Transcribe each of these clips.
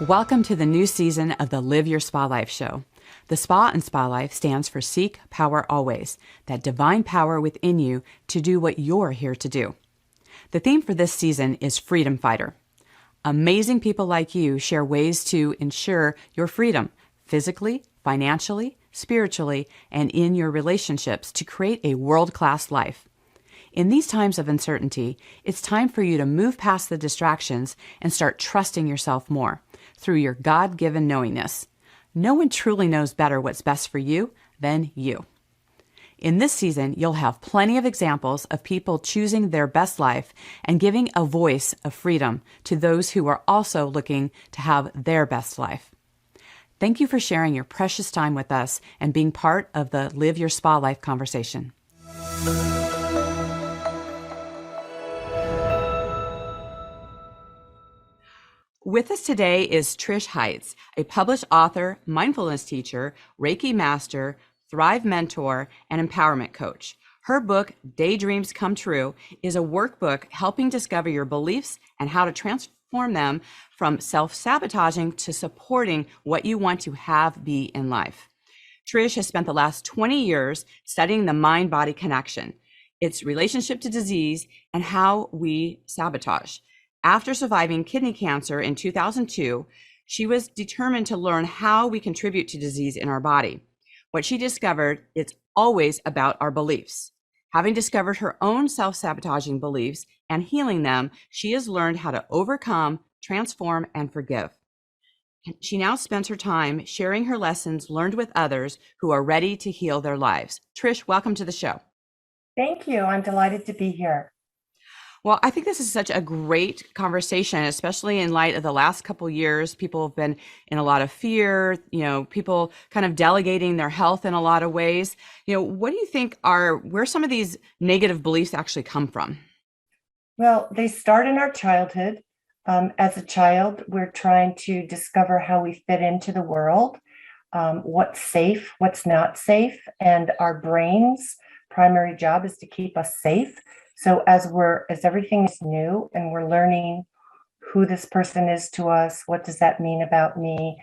Welcome to the new season of the Live Your Spa Life show. The Spa and Spa Life stands for Seek Power Always, that divine power within you to do what you're here to do. The theme for this season is Freedom Fighter. Amazing people like you share ways to ensure your freedom physically, financially, spiritually, and in your relationships to create a world-class life. In these times of uncertainty, it's time for you to move past the distractions and start trusting yourself more through your God-given knowingness. No one truly knows better what's best for you than you. In this season, you'll have plenty of examples of people choosing their best life and giving a voice of freedom to those who are also looking to have their best life. Thank you for sharing your precious time with us and being part of the Live Your Spa Life conversation. With us today is Trish Heitz, a published author, mindfulness teacher, Reiki master, Thrive mentor, and empowerment coach. Her book, Daydreams Come True, is a workbook helping discover your beliefs and how to transform them from self-sabotaging to supporting what you want to have be in life. Trish has spent the last 20 years studying the mind-body connection, its relationship to disease, and how we sabotage. After surviving kidney cancer in 2002, she was determined to learn how we contribute to disease in our body. What she discovered, it's always about our beliefs. Having discovered her own self-sabotaging beliefs and healing them, she has learned how to overcome, transform, and forgive. She now spends her time sharing her lessons learned with others who are ready to heal their lives. Trish, welcome to the show. Thank you. I'm delighted to be here. Well, I think this is such a great conversation, especially in light of the last couple of years. People have been in a lot of fear, people kind of delegating their health in a lot of ways. What do you think where some of these negative beliefs actually come from? Well, they start in our childhood. As a child, we're trying to discover how we fit into the world, what's safe, what's not safe, and our brain's primary job is to keep us safe. So as everything is new and we're learning who this person is to us, what does that mean about me?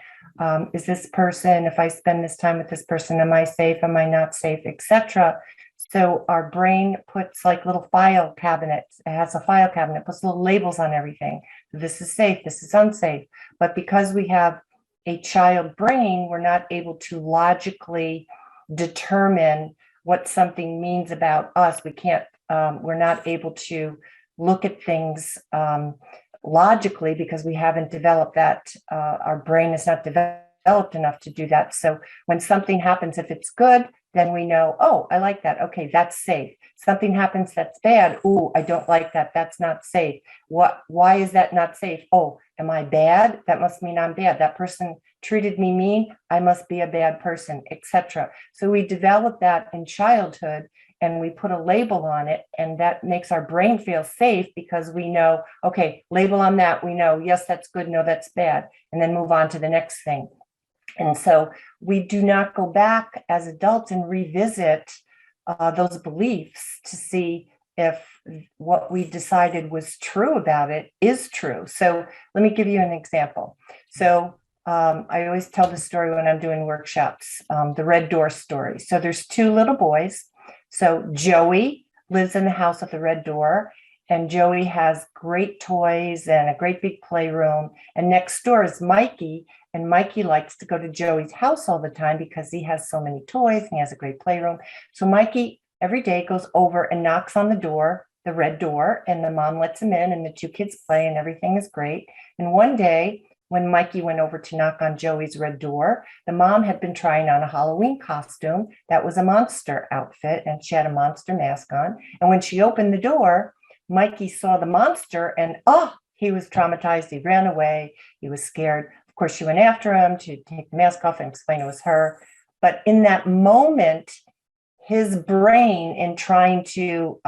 Is this person, if I spend this time with this person, am I safe? Am I not safe, etc.? So our brain puts like little file cabinets. It has a file cabinet, puts little labels on everything. This is safe, this is unsafe. But because we have a child brain, we're not able to logically determine what something means about us. We're not able to look at things logically because we haven't developed that. Our brain is not developed enough to do that. So when something happens, if it's good, then we know, oh, I like that. Okay, that's safe. Something happens that's bad. Ooh, I don't like that. That's not safe. Why is that not safe? Oh, am I bad? That must mean I'm bad. That person treated me mean. I must be a bad person, etc. So we develop that in childhood and we put a label on it, and that makes our brain feel safe because we know, okay, label on that. We know, yes, that's good. No, that's bad. And then move on to the next thing. And so we do not go back as adults and revisit those beliefs to see if what we decided was true about it is true. So let me give you an example. So I always tell the story when I'm doing workshops, the red door story. So there's two little boys. So Joey lives in the house with the red door, and Joey has great toys and a great big playroom. And next door is Mikey, and Mikey likes to go to Joey's house all the time because he has so many toys and he has a great playroom. So Mikey every day goes over and knocks on the door, the red door, and the mom lets him in and the two kids play and everything is great. And one day, when Mikey went over to knock on Joey's red door, the mom had been trying on a Halloween costume that was a monster outfit, and she had a monster mask on. And when she opened the door, Mikey saw the monster and, he was traumatized. He ran away. He was scared. Of course, she went after him to take the mask off and explain it was her. But in that moment, his brain, in trying to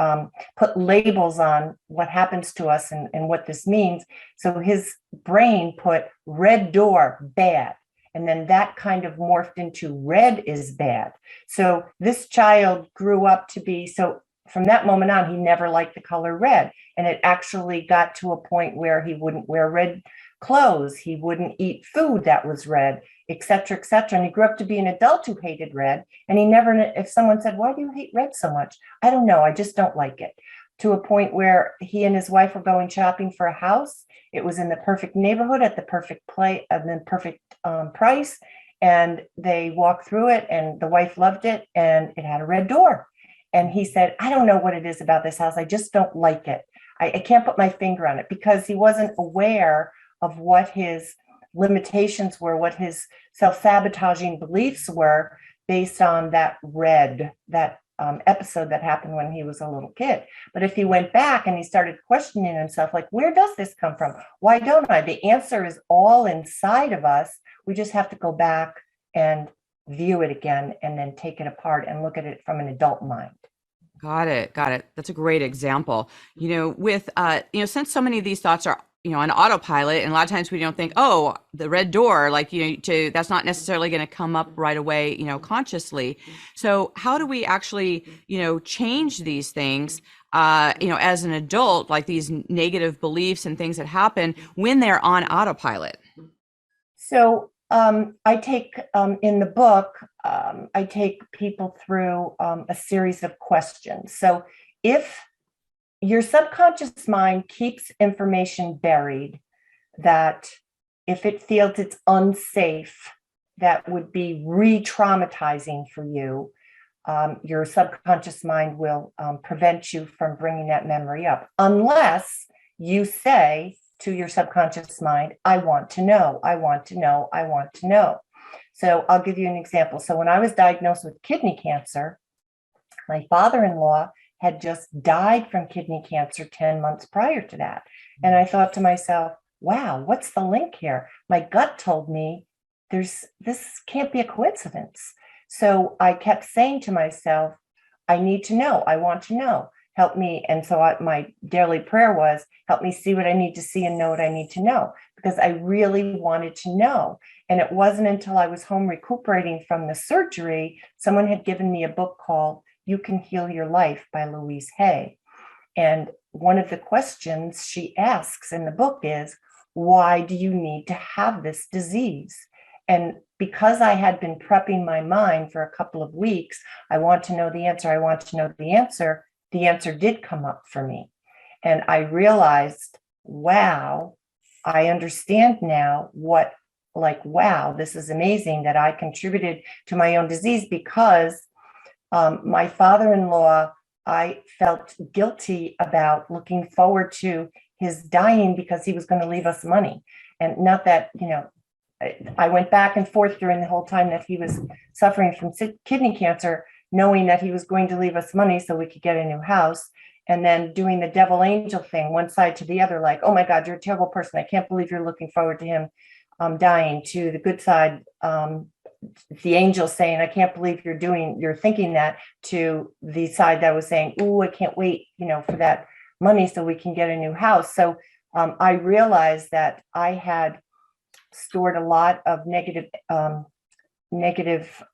put labels on what happens to us and what this means, so his brain put red door, bad. And then that kind of morphed into red is bad. So this child grew up to be, so from that moment on, he never liked the color red. And it actually got to a point where he wouldn't wear red clothes. He wouldn't eat food that was red, et cetera, et cetera. And he grew up to be an adult who hated red. And he never, if someone said, why do you hate red so much? I don't know. I just don't like it. To a point where he and his wife were going shopping for a house. It was in the perfect neighborhood at the perfect play and the perfect price. And they walked through it and the wife loved it and it had a red door. And he said, I don't know what it is about this house. I just don't like it. I can't put my finger on it, because he wasn't aware of what his limitations were, what his self-sabotaging beliefs were based on that episode that happened when he was a little kid. But if he went back and he started questioning himself, like, where does this come from? Why don't I? The answer is all inside of us. We just have to go back and view it again and then take it apart and look at it from an adult mind. Got it. Got it. That's a great example. With, since so many of these thoughts are, on autopilot, and a lot of times we don't think, oh, the red door, that's not necessarily going to come up right away, consciously. So how do we actually, change these things, as an adult, like these negative beliefs and things that happen when they're on autopilot? So I take in the book, I take people through a series of questions. So if your subconscious mind keeps information buried that if it feels it's unsafe, that would be re-traumatizing for you, your subconscious mind will prevent you from bringing that memory up, unless you say to your subconscious mind, I want to know, I want to know, I want to know. So I'll give you an example. So when I was diagnosed with kidney cancer, my father-in-law had just died from kidney cancer 10 months prior to that. And I thought to myself, wow, what's the link here? My gut told me this can't be a coincidence. So I kept saying to myself, I need to know, I want to know, help me. And so my daily prayer was, help me see what I need to see and know what I need to know, because I really wanted to know. And it wasn't until I was home recuperating from the surgery, someone had given me a book called You Can Heal Your Life by Louise Hay. And one of the questions she asks in the book is, why do you need to have this disease? And because I had been prepping my mind for a couple of weeks, I want to know the answer, I want to know the answer. The answer did come up for me. And I realized, wow, I understand now wow, this is amazing that I contributed to my own disease, because my father-in-law, I felt guilty about looking forward to his dying because he was going to leave us money. And not that, I went back and forth during the whole time that he was suffering from kidney cancer, knowing that he was going to leave us money so we could get a new house, and then doing the devil angel thing, one side to the other, like, oh my God, you're a terrible person. I can't believe you're looking forward to him dying. To the good side, the angel saying, I can't believe you're thinking that. To the side that was saying, oh, I can't wait, for that money so we can get a new house. So I realized that I had stored a lot of negative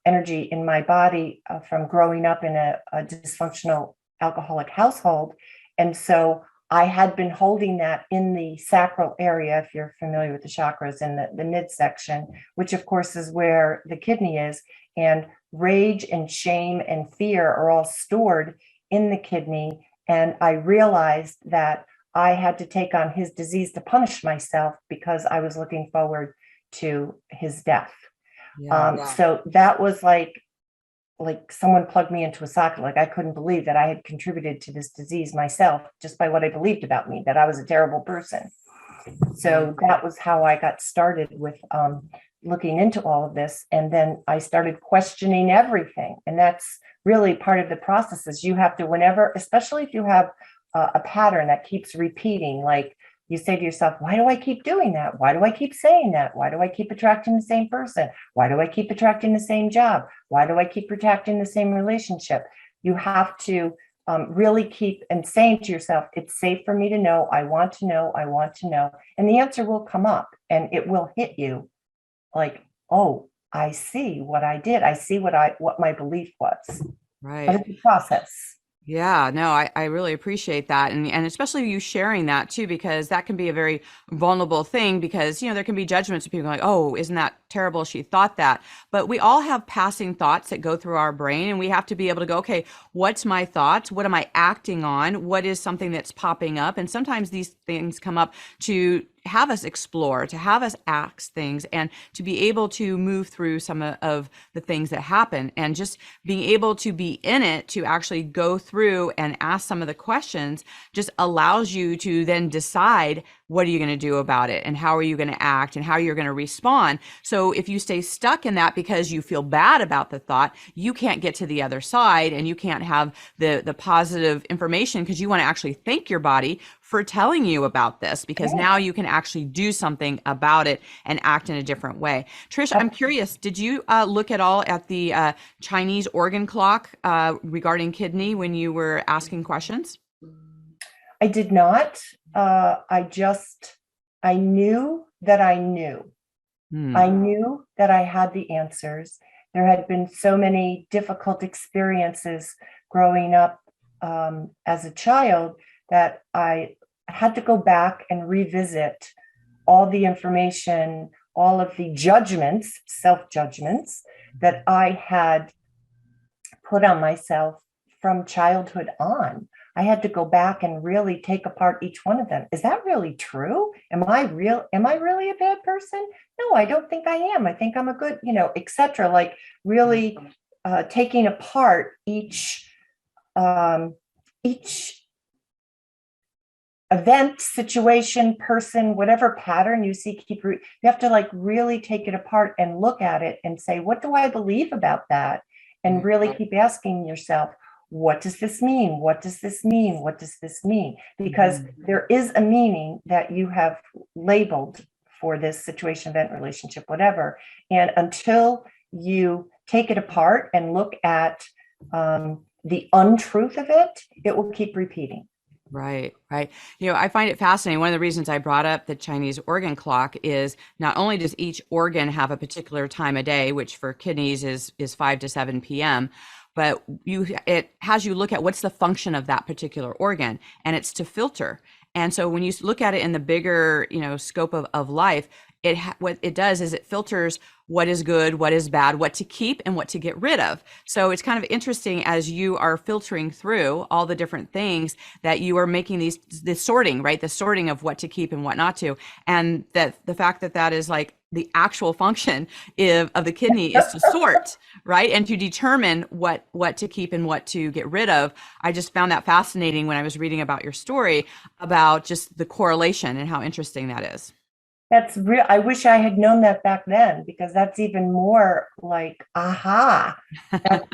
energy in my body from growing up in a dysfunctional alcoholic household. And so I had been holding that in the sacral area, if you're familiar with the chakras, in the midsection, which of course is where the kidney is. And rage and shame and fear are all stored in the kidney. And I realized that I had to take on his disease to punish myself because I was looking forward to his death. So that was like someone plugged me into a socket. Like, I couldn't believe that I had contributed to this disease myself just by what I believed about me, that I was a terrible person. So that was how I got started with looking into all of this. And then I started questioning everything. And that's really part of the process. Is you have to, whenever, especially if you have a pattern that keeps repeating, like you say to yourself, why do I keep doing that? Why do I keep saying that? Why do I keep attracting the same person? Why do I keep attracting the same job? Why do I keep attracting the same relationship? You have to really keep and saying to yourself, it's safe for me to know, I want to know, I want to know. And the answer will come up and it will hit you like, oh, I see what I did. I see what my belief was. Right. But it's a process. Yeah, no, I really appreciate that. And especially you sharing that too, because that can be a very vulnerable thing because, there can be judgments of people like, oh, isn't that terrible? She thought that. But we all have passing thoughts that go through our brain, and we have to be able to go, okay, what's my thoughts? What am I acting on? What is something that's popping up? And sometimes these things come up to have us explore, to have us ask things, and to be able to move through some of the things that happen. And just being able to be in it, to actually go through and ask some of the questions, just allows you to then decide what are you going to do about it and how are you going to act and how you're going to respond. So if you stay stuck in that because you feel bad about the thought, you can't get to the other side and you can't have the positive information, because you want to actually thank your body for telling you about this, because now you can actually do something about it and act in a different way. Trish, I'm curious, did you look at all at the Chinese organ clock regarding kidney when you were asking questions? I did not. I knew that I knew. I knew that I had the answers. There had been so many difficult experiences growing up as a child that I had to go back and revisit all the information, all of the judgments, self-judgments that I had put on myself from childhood on. I had to go back and really take apart each one of them. Is that really true? Am I really a bad person? No, I don't think I am. I think I'm a good, etc. Like really taking apart each event, situation, person, whatever pattern you see, you have to like really take it apart and look at it and say, what do I believe about that? And really keep asking yourself, what does this mean? What does this mean? What does this mean? Because there is a meaning that you have labeled for this situation, event, relationship, whatever. And until you take it apart and look at the untruth of it, it will keep repeating. Right, right. I find it fascinating. One of the reasons I brought up the Chinese organ clock is not only does each organ have a particular time of day, which for kidneys is 5 to 7 p.m., but it has you look at what's the function of that particular organ, and it's to filter. And so when you look at it in the bigger, scope of life, what it does is it filters what is good, what is bad, what to keep and what to get rid of. So it's kind of interesting as you are filtering through all the different things that you are making this sorting, right? The sorting of what to keep and what not to. And that the fact that is like the actual function of the kidney is to sort, right? And to determine what to keep and what to get rid of. I just found that fascinating when I was reading about your story about just the correlation and how interesting that is. That's real. I wish I had known that back then, because that's even more like, aha, that's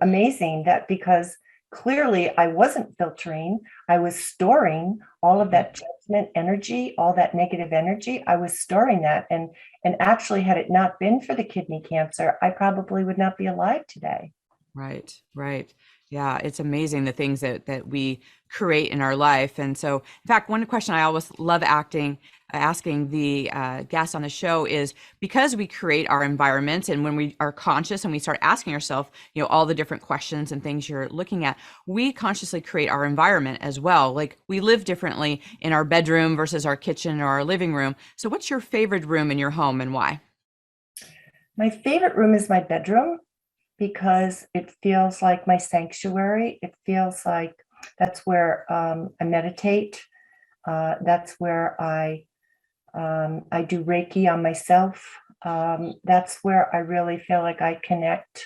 amazing. That because clearly I wasn't filtering, I was storing all of that judgment energy, all that negative energy. I was storing that, and actually, had it not been for the kidney cancer, I probably would not be alive today. Right, right. Yeah, it's amazing the things that we create in our life. And so, in fact, one question I always love asking the guests on the show is, because we create our environments, and when we are conscious and we start asking ourselves, all the different questions and things you're looking at, we consciously create our environment as well. Like we live differently in our bedroom versus our kitchen or our living room. So what's your favorite room in your home and why? My favorite room is my bedroom, because it feels like my sanctuary. It feels like that's where I meditate. That's where I do Reiki on myself. That's where I really feel like I connect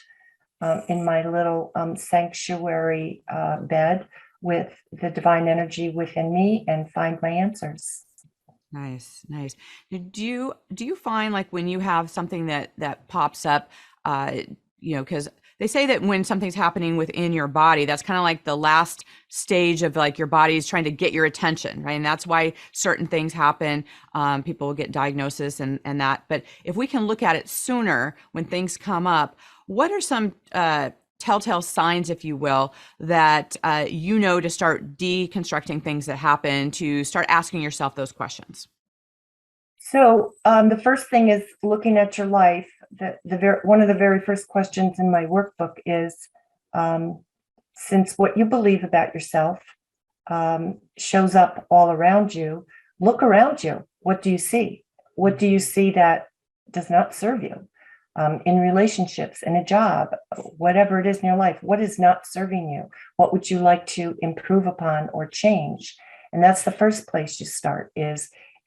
in my little sanctuary bed with the divine energy within me and find my answers. Nice, nice. Now, do you find like when you have something that pops up, because they say that when something's happening within your body, that's kind of like the last stage of like your body's trying to get your attention, right? And that's why certain things happen. People will get diagnosis and that. But if we can look at it sooner when things come up, what are some telltale signs, if you will, that to start deconstructing things that happen, to start asking yourself those questions? So the first thing is looking at your life. One of the very first questions in my workbook is, since what you believe about yourself shows up all around you, look around you. What do you see? What do you see that does not serve you? In relationships, in a job, whatever it is in your life, what is not serving you? What would you like to improve upon or change? And that's the first place you start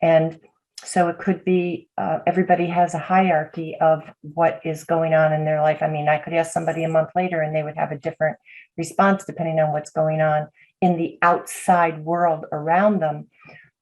and so it could be everybody has a hierarchy of what is going on in their life. I mean, I could ask somebody a month later and they would have a different response depending on what's going on in the outside world around them.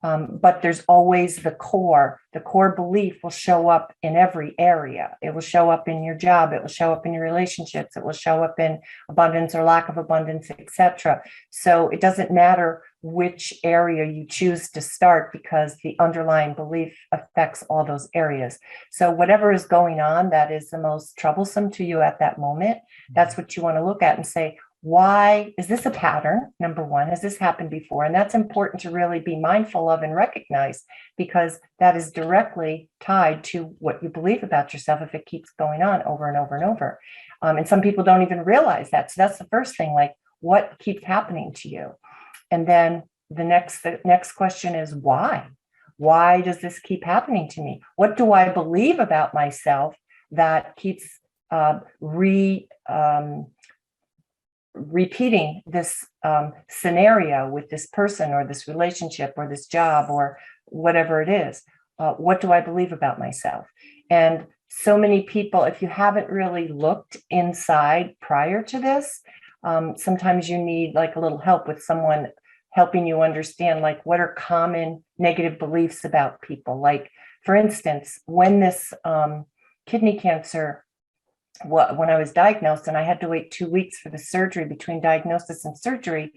But there's always the core. The core belief will show up in every area. It will show up in your job. It will show up in your relationships. It will show up in abundance or lack of abundance, etc. So it doesn't matter which area you choose to start because the underlying belief affects all those areas. So whatever is going on that is the most troublesome to you at that moment, that's what you want to look at and say, why is this a pattern? Number one, has this happened before? And that's important to really be mindful of and recognize because that is directly tied to what you believe about yourself if it keeps going on over and over and over. And some people don't even realize that. So that's the first thing, like what keeps happening to you? And then the next question is why? Why does this keep happening to me? What do I believe about myself that keeps repeating this scenario with this person or this relationship or this job or whatever it is? What do I believe about myself? And so many people, if you haven't really looked inside prior to this, sometimes you need like a little help with someone helping you understand like what are common negative beliefs about people. Like, for instance, when this kidney cancer, when I was diagnosed and I had to wait 2 weeks for the surgery between diagnosis and surgery,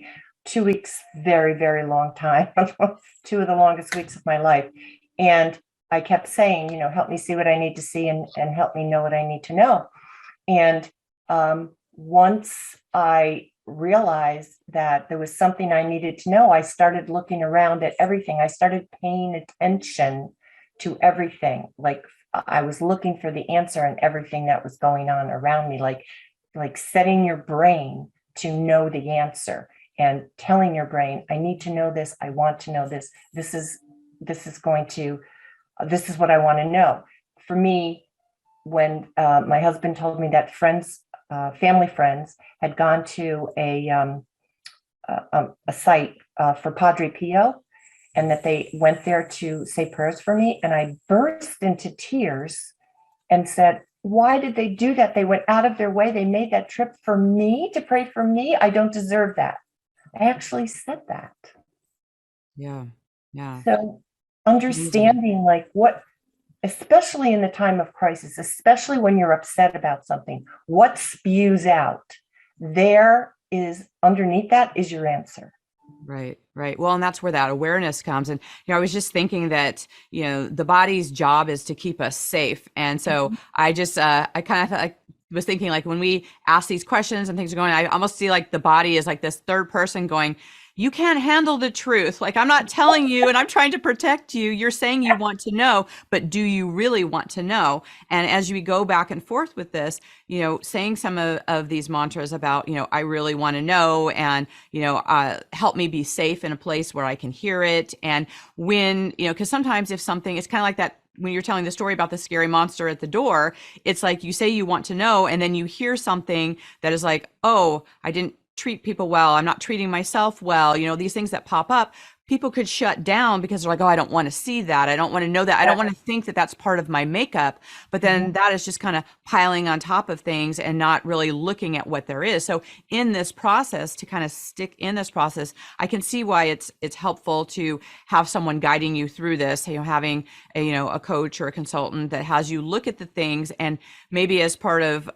2 weeks, very, very long time, 2 of the longest weeks of my life. And I kept saying, help me see what I need to see and help me know what I need to know. And once I realized that there was something I needed to know, I started looking around at everything. I started paying attention to everything. Like I was looking for the answer in everything that was going on around me, like setting your brain to know the answer and telling your brain, I need to know this. I want to know this. This is what I want to know. For me, when my husband told me that family friends had gone to a site for Padre Pio, and that they went there to say prayers for me, and I burst into tears and said, why did they do that? They went out of their way. They made that trip for me, to pray for me. I don't deserve that. I actually said that. Yeah. So understanding like what, especially in the time of crisis, especially when you're upset about something, what spews out there is underneath that is your answer. Right. Well, and that's where that awareness comes. And, I was just thinking that, the body's job is to keep us safe. And so I just, I kind of was thinking like when we ask these questions and things are going, I almost see like the body is like this third person going, you can't handle the truth. Like, I'm not telling you and I'm trying to protect you. You're saying you want to know, but do you really want to know? And as we go back and forth with this, saying some of these mantras about, I really want to know, and, help me be safe in a place where I can hear it. And when, because sometimes if something, it's kind of like that, when you're telling the story about the scary monster at the door, it's like you say you want to know, and then you hear something that is like, oh, I didn't treat people well. I'm not treating myself well. These things that pop up, people could shut down because they're like, oh, I don't want to see that. I don't want to know that. I don't want to think that that's part of my makeup. But then that is just kind of piling on top of things and not really looking at what there is. So in this process, to kind of stick in this process, I can see why it's helpful to have someone guiding you through this, having a coach or a consultant that has you look at the things, and maybe as part of,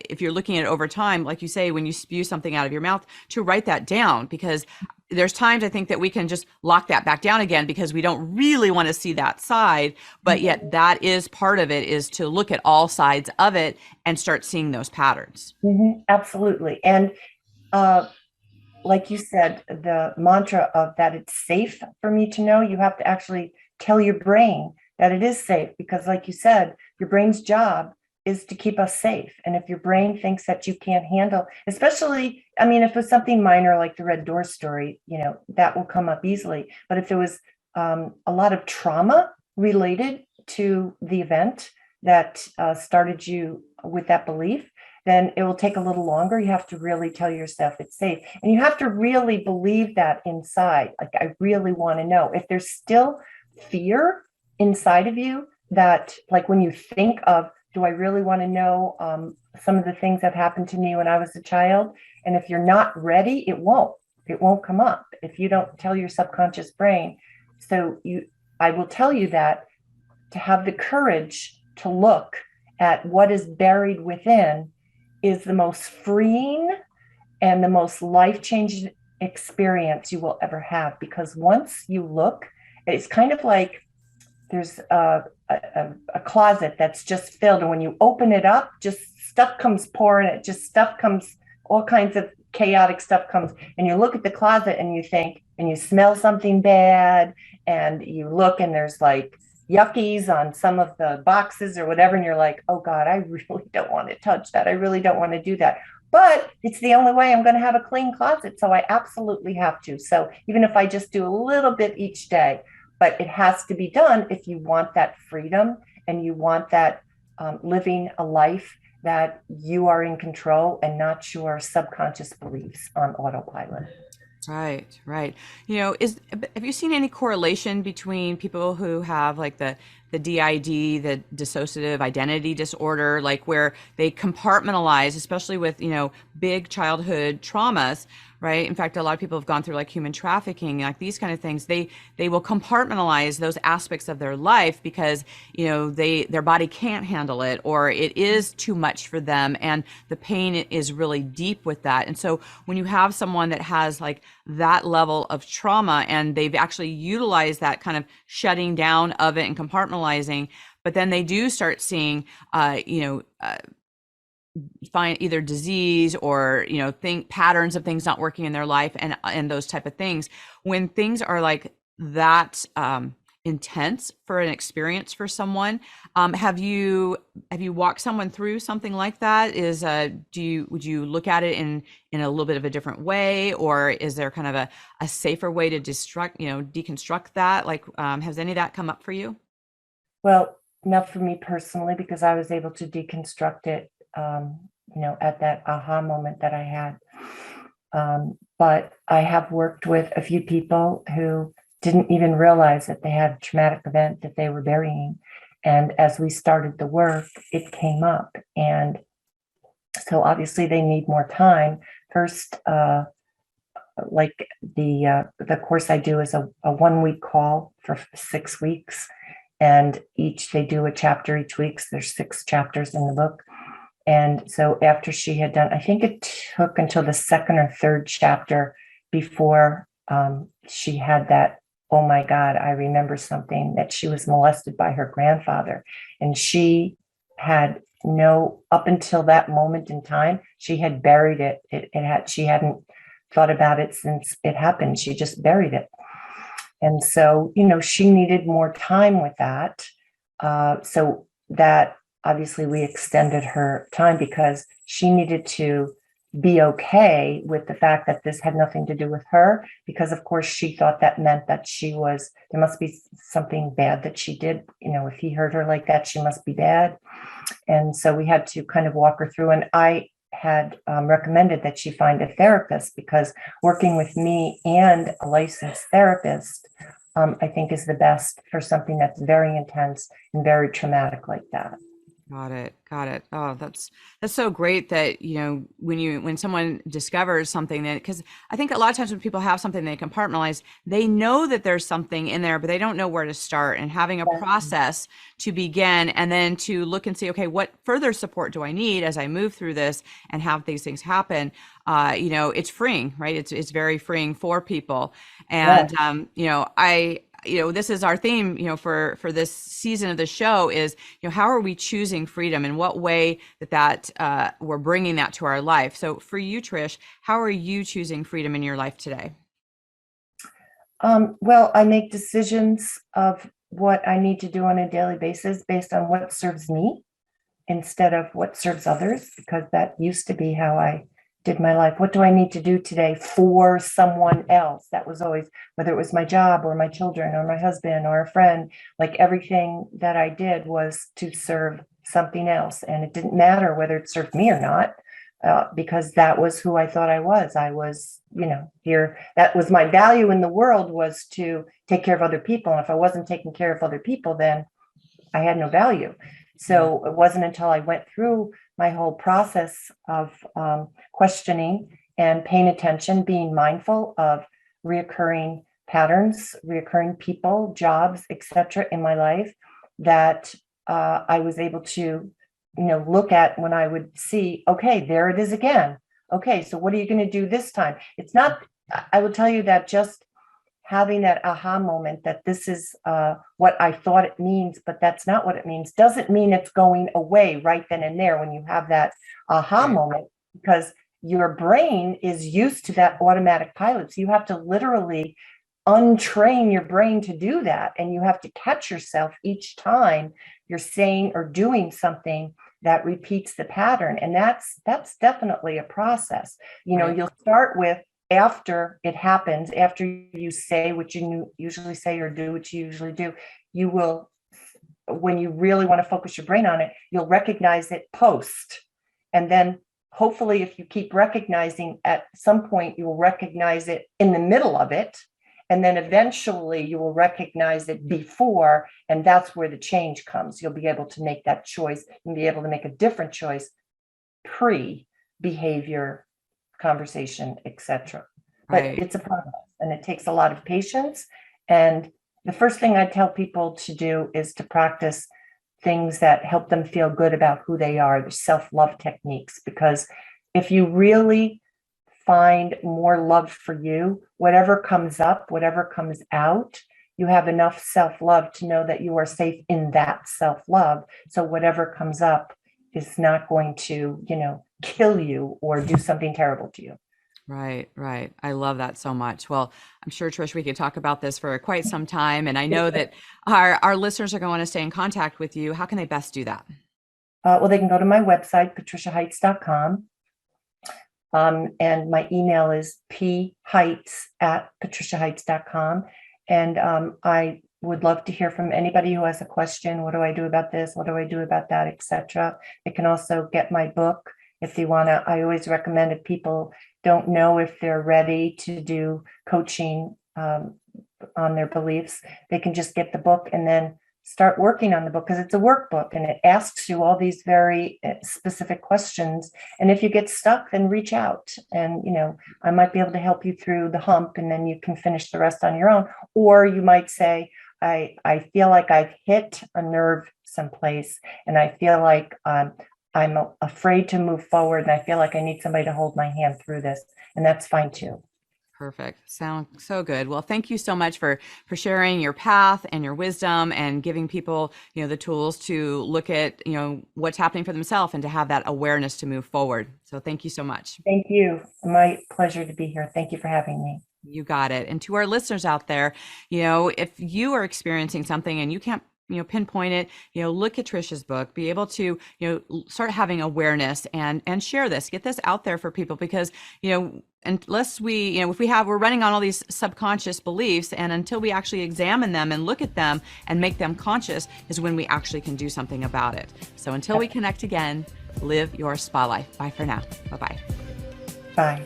if you're looking at it over time, like you say, when you spew something out of your mouth, to write that down, because there's times I think that we can just lock that back down again because we don't really want to see that side, but yet that is part of it, is to look at all sides of it and start seeing those patterns. Absolutely. And like you said, the mantra of that it's safe for me to know, you have to actually tell your brain that it is safe, because like you said, your brain's job is to keep us safe. And if your brain thinks that you can't handle, especially, I mean, if it was something minor like the Red Door story, that will come up easily. But if there was a lot of trauma related to the event that started you with that belief, then it will take a little longer. You have to really tell yourself it's safe. And you have to really believe that inside. Like, I really want to know. If there's still fear inside of you, that, like, when you think of, do I really want to know some of the things that happened to me when I was a child? And if you're not ready, it won't come up if you don't tell your subconscious brain. So I will tell you that to have the courage to look at what is buried within is the most freeing and the most life-changing experience you will ever have. Because once you look, it's kind of like there's a closet that's just filled, and when you open it up, just stuff comes pouring. All kinds of chaotic stuff comes, and you look at the closet and you think, and you smell something bad, and you look and there's like yuckies on some of the boxes or whatever, and you're like, oh God, I really don't want to touch that. I really don't want to do that. But it's the only way I'm going to have a clean closet, so I absolutely have to. So even if I just do a little bit each day, but it has to be done if you want that freedom and you want that living a life that you are in control and not your subconscious beliefs on autopilot. Right, right. Have you seen any correlation between people who have like the DID, the dissociative identity disorder, like where they compartmentalize, especially with, big childhood traumas, right? In fact, a lot of people have gone through like human trafficking, like these kind of things. They will compartmentalize those aspects of their life because, their body can't handle it, or it is too much for them, and the pain is really deep with that. And so when you have someone that has like that level of trauma and they've actually utilized that kind of shutting down of it and compartmentalizing, but then they do start seeing, find either disease or think patterns of things not working in their life and those type of things. When things are like that intense for an experience for someone, have you walked someone through something like that? Would you look at it in a little bit of a different way, or is there kind of a safer way to deconstruct that? Like, has any of that come up for you? Well, not for me personally, because I was able to deconstruct it at that aha moment that I had. But I have worked with a few people who didn't even realize that they had a traumatic event that they were burying. And as we started the work, it came up. And so obviously they need more time. First, like the course I do is a 1 week call for 6 weeks. And they do a chapter each week. So there's 6 chapters in the book. And so after she had done, I think it took until the 2nd or 3rd chapter before she had that, oh my God, I remember something, that she was molested by her grandfather. And she had up until that moment in time, she had buried it. She hadn't thought about it since it happened. She just buried it. And so, she needed more time with that. So that, obviously, we extended her time because she needed to be okay with the fact that this had nothing to do with her, because of course she thought that meant that there must be something bad that she did. If he hurt her like that, she must be bad. And so we had to kind of walk her through, and I had recommended that she find a therapist, because working with me and a licensed therapist, I think, is the best for something that's very intense and very traumatic like that. Got it. Oh, that's so great that, when someone discovers something, that, because I think a lot of times when people have something they compartmentalize, they know that there's something in there, but they don't know where to start, and having a process to begin and then to look and see, okay, what further support do I need as I move through this and have these things happen? It's freeing, right? It's very freeing for people. And, this is our theme, for this season of the show is, how are we choosing freedom, and what way that we're bringing that to our life. So for you, Trish, how are you choosing freedom in your life today? Well, I make decisions of what I need to do on a daily basis based on what serves me instead of what serves others, because that used to be how I did my life. What do I need to do today for someone else? That was always, whether it was my job or my children or my husband or a friend, like everything that I did was to serve something else. And it didn't matter whether it served me or not, because that was who I thought I was. I was, here, that was my value in the world, was to take care of other people. And if I wasn't taking care of other people, then I had no value. So it wasn't until I went through my whole process of questioning and paying attention, being mindful of reoccurring patterns, reoccurring people, jobs, etc. in my life, that I was able to, look at when I would see, okay, there it is again. Okay, so what are you going to do this time? It's not, I will tell you that just having that aha moment that this is what I thought it means, but that's not what it means, doesn't mean it's going away right then and there when you have that aha moment, because your brain is used to that automatic pilot. So you have to literally untrain your brain to do that. And you have to catch yourself each time you're saying or doing something that repeats the pattern. And that's definitely a process. You'll start with, after it happens, after you say what you usually say or do what you usually do, you will, when you really want to focus your brain on it, you'll recognize it post. And then hopefully, if you keep recognizing, at some point, you will recognize it in the middle of it. And then eventually you will recognize it before, and that's where the change comes. You'll be able to make that choice and be able to make a different choice pre-behavior, conversation, etc. But it's a process, and it takes a lot of patience. And the first thing I tell people to do is to practice things that help them feel good about who they are, the self-love techniques, because if you really find more love for you, whatever comes up, whatever comes out, you have enough self-love to know that you are safe in that self-love. So whatever comes up is not going to, kill you or do something terrible to you. Right. I love that so much. Well, I'm sure, Trish, we could talk about this for quite some time. And I know that our listeners are going to want to stay in contact with you. How can they best do that? Well, they can go to my website, patriciaheitz.com. And my email is pheitz@patriciaheitz.com. And I would love to hear from anybody who has a question. What do I do about this? What do I do about that, etc. They can also get my book if they want to. I always recommend, if people don't know if they're ready to do coaching on their beliefs, they can just get the book and then start working on the book, because it's a workbook and it asks you all these very specific questions. And if you get stuck, then reach out, and I might be able to help you through the hump, and then you can finish the rest on your own. Or you might say, I feel like I've hit a nerve someplace, and I feel like I'm afraid to move forward, and I feel like I need somebody to hold my hand through this, and that's fine too. Perfect. Sound so good. Well, thank you so much for sharing your path and your wisdom, and giving people, the tools to look at, what's happening for themselves, and to have that awareness to move forward. So thank you so much. Thank you. My pleasure to be here. Thank you for having me. You got it. And to our listeners out there, if you are experiencing something and you can't pinpoint it, look at Trisha's book, be able to, start having awareness and share this, get this out there for people, because, unless we, if we're running on all these subconscious beliefs, and until we actually examine them and look at them and make them conscious, is when we actually can do something about it. So until we connect again, live your spa life. Bye for now. Bye-bye. Bye.